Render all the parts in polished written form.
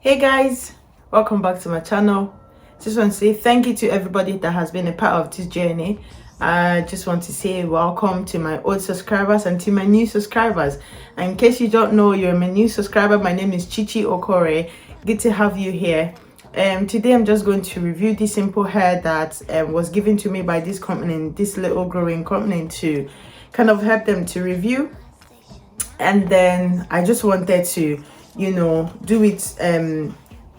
Hey guys, welcome back to my channel. Just want to say thank you to everybody that has been a part of this journey. I just want to say welcome to my old subscribers and to my new subscribers. And in case you don't know, you're my new subscriber, my name is Chichi Okore. Good to have you here. Today I'm just going to review this simple hair that was given to me by this company, this little growing company, to kind of help them to review. And then I just wanted to do it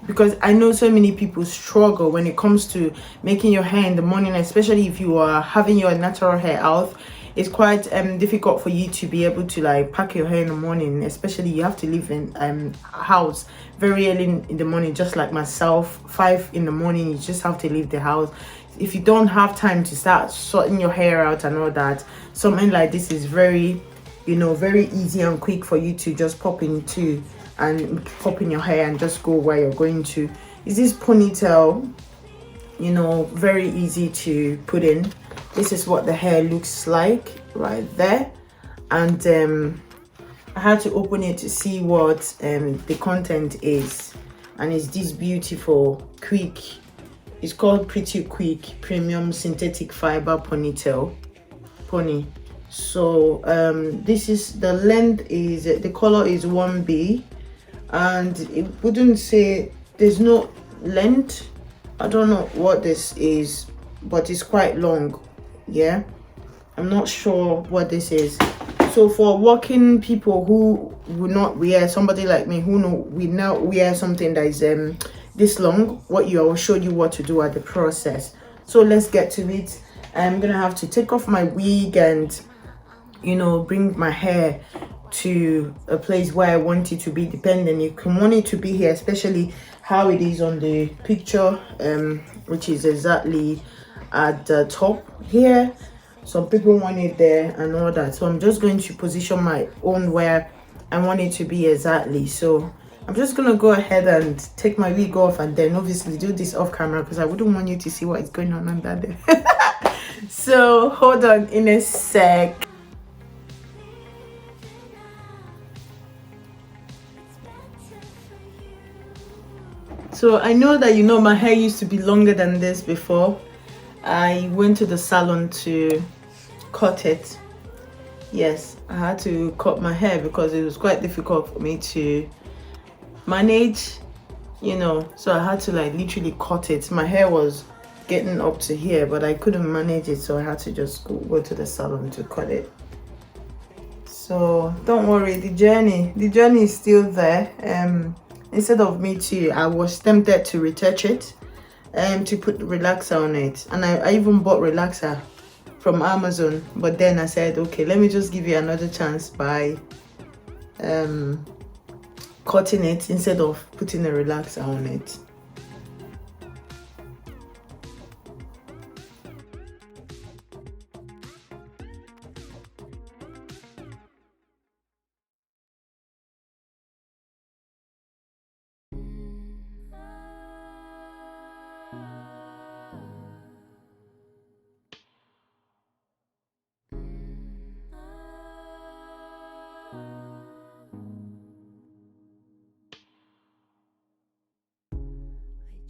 because I know so many people struggle when it comes to making your hair in the morning, especially if you are having your natural hair out. It's quite difficult for you to be able to like pack your hair in the morning, especially you have to leave in house very early in the morning, just like myself. 5 in the morning, you just have to leave the house. If you don't have time to start sorting your hair out and all that, something like this is very easy and quick for you to just pop into and pop in your hair and just go where you're going to. Is this ponytail, very easy to put in. This is what the hair looks like right there. And I had to open it to see what the content is, and it's this beautiful quick, it's called Pretty Quick Premium Synthetic Fiber Ponytail pony. So this is the length, is the color is 1B, and it wouldn't say, there's no length. I don't know what this is, but it's quite long. Yeah, I'm not sure what this is. So for working people who will not wear, somebody like me who we now wear something that is this long, what I will show you what to do at the process. So let's get to it. I'm gonna have to take off my wig and bring my hair to a place where I want it to be, depending. You can want it to be here, especially how it is on the picture, which is exactly at the top here. Some people want it there and all that, so I'm just going to position my own where I want it to be exactly. So I'm just gonna go ahead and take my wig off, and then obviously do this off camera because I wouldn't want you to see what is going on under there. So hold on in a sec. So I know that my hair used to be longer than this before. I went to the salon to cut it. Yes, I had to cut my hair because it was quite difficult for me to manage, so I had to like literally cut it. My hair was getting up to here, but I couldn't manage it, so I had to just go to the salon to cut it. So don't worry, the journey is still there. Instead of me to, I was tempted to retouch it to put relaxer on it, and I even bought relaxer from Amazon, but then I said, okay, let me just give you another chance by cutting it instead of putting a relaxer on it.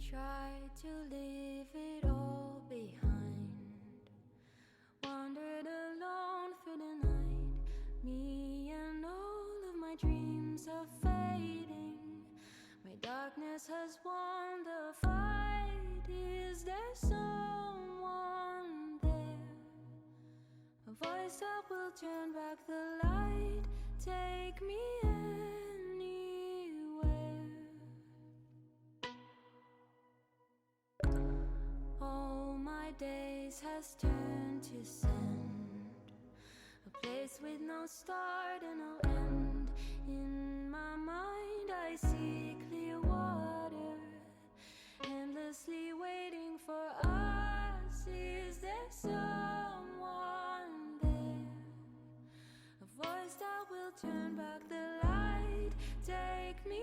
Tried to leave it all behind, wandered alone through the night. Me and all of my dreams are fading. My darkness has won the fight. Is there someone there? A voice that will turn back the light. Take me days has turned to sand, a place with no start and no end. In my mind I see clear water, endlessly waiting for us. Is there someone there? A voice that will turn back the light. Take me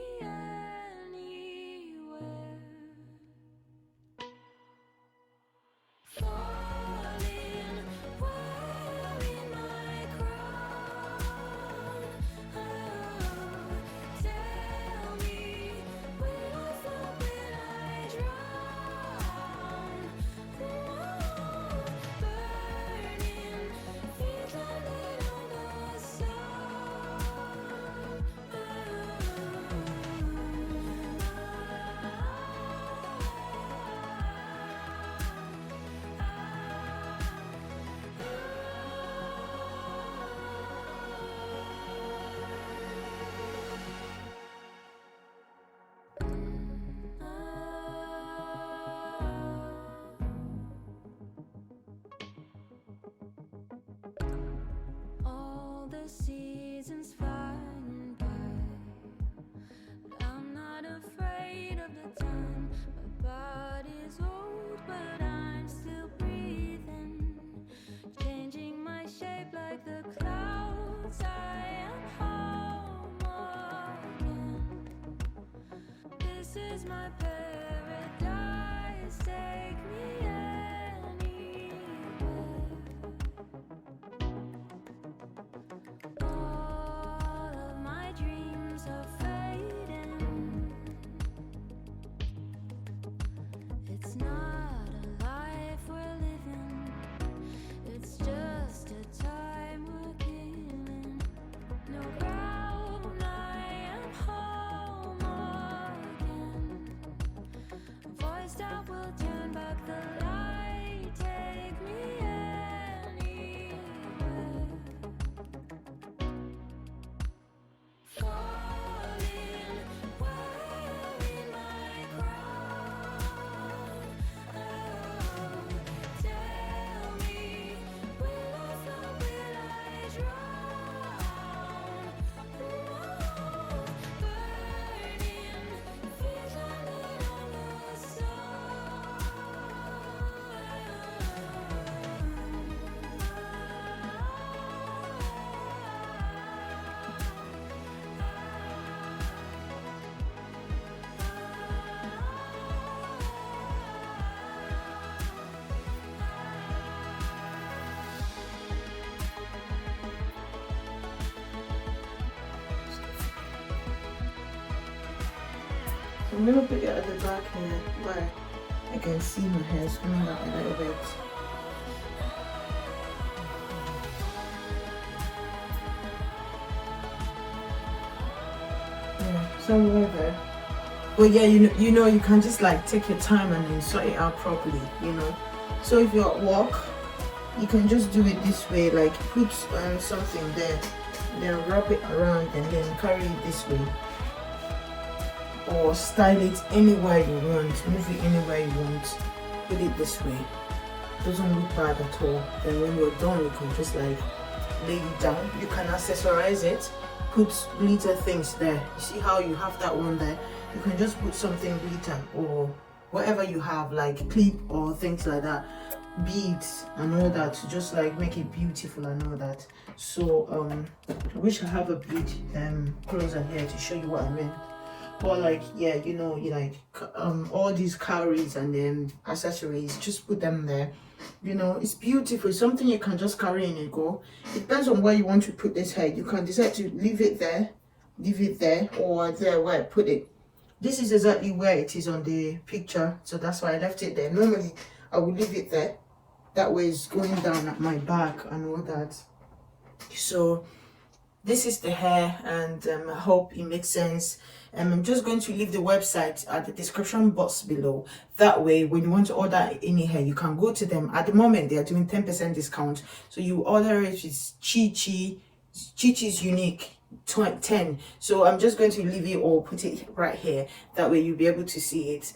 my paradise. Take me anywhere. All of my dreams are fading. It's not a life we're living, it's just a time we're killing. No ground, I am home again. A voice that will turn back the light. Take me anywhere. Falling, wearing my crown. Oh, tell me, will I float, will I drown? Oh, burning, fears I lit on the I'm gonna put it at the back here where I can see my hair coming out a little bit. Yeah, somewhere there. But yeah, you know, you can just like take your time and then sort it out properly, you know. So if you're at work, you can just do it this way, like put something there, then wrap it around and then carry it this way. Or style it anywhere you want, move it anywhere you want, put it this way. Doesn't look bad at all. Then when you're done, you can just like lay it down. You can accessorize it, put glitter things there. You see how you have that one there? You can just put something glitter or whatever you have, like clip or things like that, beads and all that, to just like make it beautiful and all that. So I wish I have a bead closer here to show you what I mean. But like, yeah, you know, you like all these cowries and then accessories, just put them there. You know, it's beautiful. It's something you can just carry in and go. It depends on where you want to put this hair. You can decide to leave it there, or there where I put it. This is exactly where it is on the picture, so that's why I left it there. Normally I would leave it there, that way it's going down at my back and all that. So this is the hair, and I hope it makes sense. I'm just going to leave the website at the description box below. That way, when you want to order any hair, you can go to them. At the moment, they are doing 10% discount. So you order it with Chichi. Chichi's unique 10. So I'm just going to leave it or put it right here. That way, you'll be able to see it.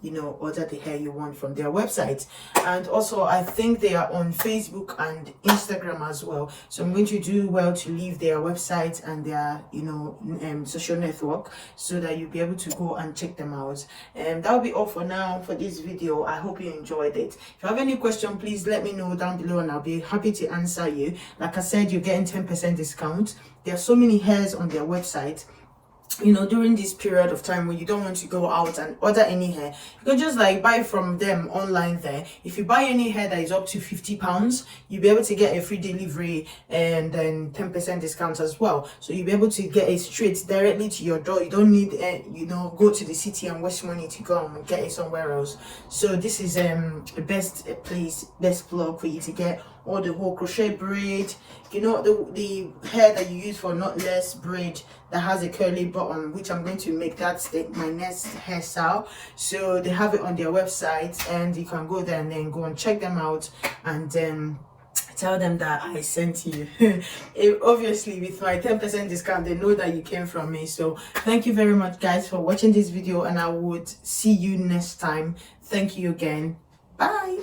You know, order the hair you want from their website. And also I think they are on Facebook and Instagram as well, so I'm going to do well to leave their website and their, you know, social network, so that you'll be able to go and check them out. And that'll be all for now for this video. I hope you enjoyed it. If you have any question, please let me know down below and I'll be happy to answer you. Like I said, you're getting 10% discount. There are so many hairs on their website. You know, during this period of time when you don't want to go out and order any hair, you can just like buy from them online there. If you buy any hair that is up to £50, you'll be able to get a free delivery and then 10% discount as well. So you'll be able to get it straight directly to your door. You don't need you know, go to the city and waste money to go and get it somewhere else. So this is the best place, best plug for you to get all the whole crochet braid, you know, the hair that you use for knotless braid that has a curly bottom, which I'm going to make that my next hairstyle. So they have it on their website, and you can go there and then go and check them out and then tell them that I sent you. Obviously with my 10% discount, they know that you came from me. So thank you very much guys for watching this video, and I would see you next time. Thank you again. Bye.